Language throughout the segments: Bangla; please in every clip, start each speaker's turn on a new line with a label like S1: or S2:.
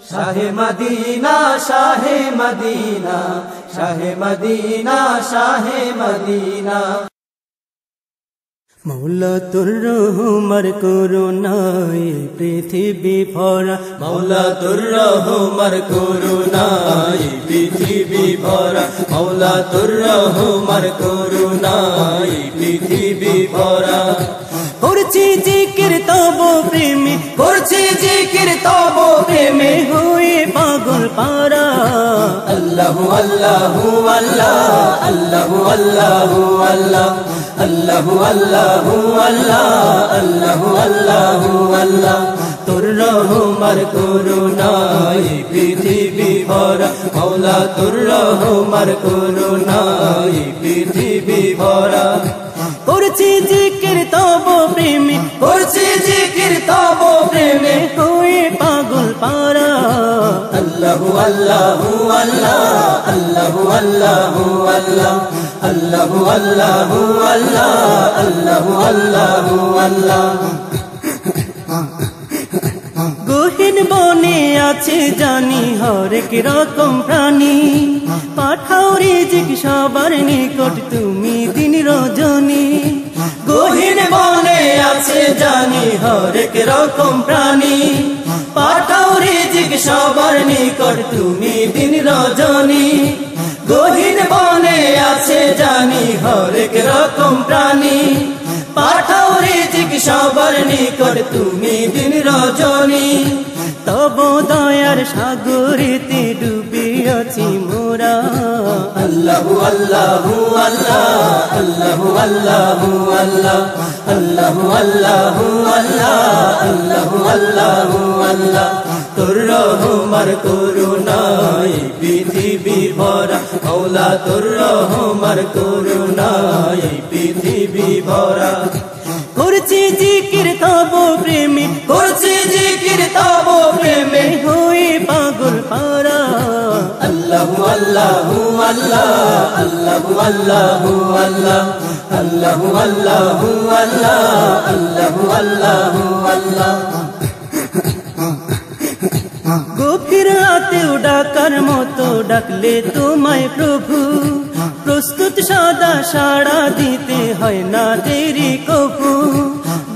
S1: শাহে মদিনা শাহে মদিনা শাহে মদিনা শাহে মদিনা মৌলা তোর রহমর করুণায় পৃথিবী ভরা মৌলা তোর রহমর করুণায় পৃথিবী ভরা মৌলা তোর রহমর করুণায় পৃথিবী ভরা করছি জিকির তব প্রেমে করছি জিকির তব প্রেমে হয়ে পাগল পারা আল্লাহু আল্লাহু আল্লাহ আল্লাহু আল্লাহু আল্লাহ আল্লাহু আল্লাহু আল্লাহ আল্লাহু আল্লাহু আল্লাহ তোর রহমর করুণায় পৃথিবী ভরা মৌলা তোর রহমর করুণায় পৃথিবী ভরা করছি জিকির তব প্রেমে করছি জিকির তব প্রেমে হয়ে পাগল পারা আল্লাহু আল্লাহু আল্লাহ আল্লাহু আল্লাহু আল্লাহ আল্লাহু আল্লাহু আল্লাহ আল্লাহু আল্লাহু আল্লাহ গহীন বনে আছে জানি হরেক রকম প্রাণী পাঠাও রিজিক সবার নিকট তুমি দিন রজনী গহীন বনে আছে জানি হরেক রকম প্রাণী পাঠাও রিজিক সবার নিকট তুমি দিন রজনী গহীন বনে আছে জানি হরেক রকম প্রাণী পাঠাও রিজিক সবার নিকট তুমি দিন রজনী তব দয়ার সাগরেতে ডুবিয়াছি মোরা আল্লাহু আল্লাহু আল্লাহ আল্লাহু আল্লাহু আল্লাহ আল্লাহু আল্লাহু আল্লাহ আল্লাহু আল্লাহু আল্লাহ তোর রহমর করুণায় পৃথিবী ভরা মৌলা তোর রহমর করুণায় পৃথিবী ভরা করছি জিকির তব প্রেমে করছি জিকির তব প্রেমে হয়ে পাগল পারা আল্লাহু আল্লাহু আল্লাহ আল্লাহু আল্লাহু আল্লাহ আল্লাহু আল্লাহু আল্লাহ আল্লাহু আল্লাহু আল্লাহ গভীর রাতেও ডাকার মতো ডাকলে তোমায় প্রভু প্রস্তুত সদা সাড়া দিতে হয় না দেরি কভু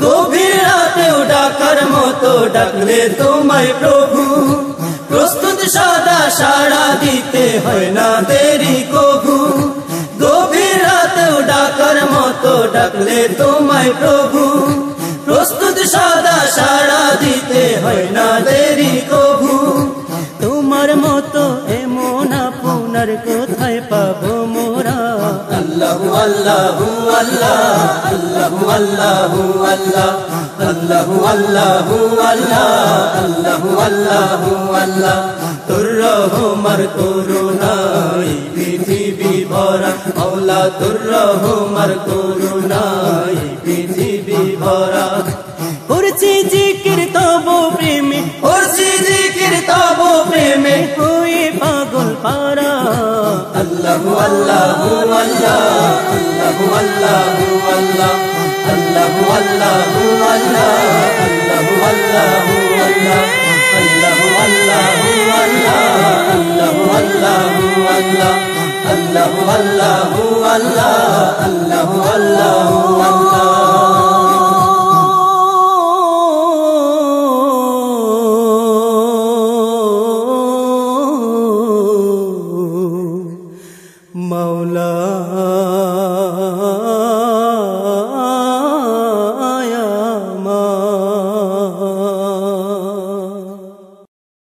S1: গভীর রাতেও ডাকার মতো ডাকলে তোমায় প্রভু প্রস্তুত সদা সাড়া দিতে হয় না দেরি কভু গভীর রাতেও ডাকার মতো ডাকলে তোমায় প্রভু প্রস্তুত সদা সাড়া দিতে হয় না দেরি কভু তোমার মতো এমন আপনার কোথায় পাবো মোরা আল্লাহু আল্লাহু আল্লাহ আল্লাহু আল্লাহু আল্লাহ আল্লাহু আল্লাহু আল্লাহ আল্লাহু আল্লাহু আল্লাহ তোর রহমর করুণায় পৃথিবী ভরা মৌলা তোর রহমর করুণায় পৃথিবী ভরা করছি জিকির তব প্রেমে করছি জিকির তব প্রেমে হয়ে পাগল পারা আল্লাহু আল্লাহু আল্লাহ আল্লাহু আল্লাহু আল্লাহ আল্লাহু আল্লাহু আল্লাহ আল্লাহু আল্লাহু আল্লাহ আল্লাহু আল্লাহু আল্লাহ আল্লাহু আল্লাহু আল্লাহ আল্লাহু আল্লাহু আল্লাহ আল্লাহু আল্লাহু আল্লাহ মৌলা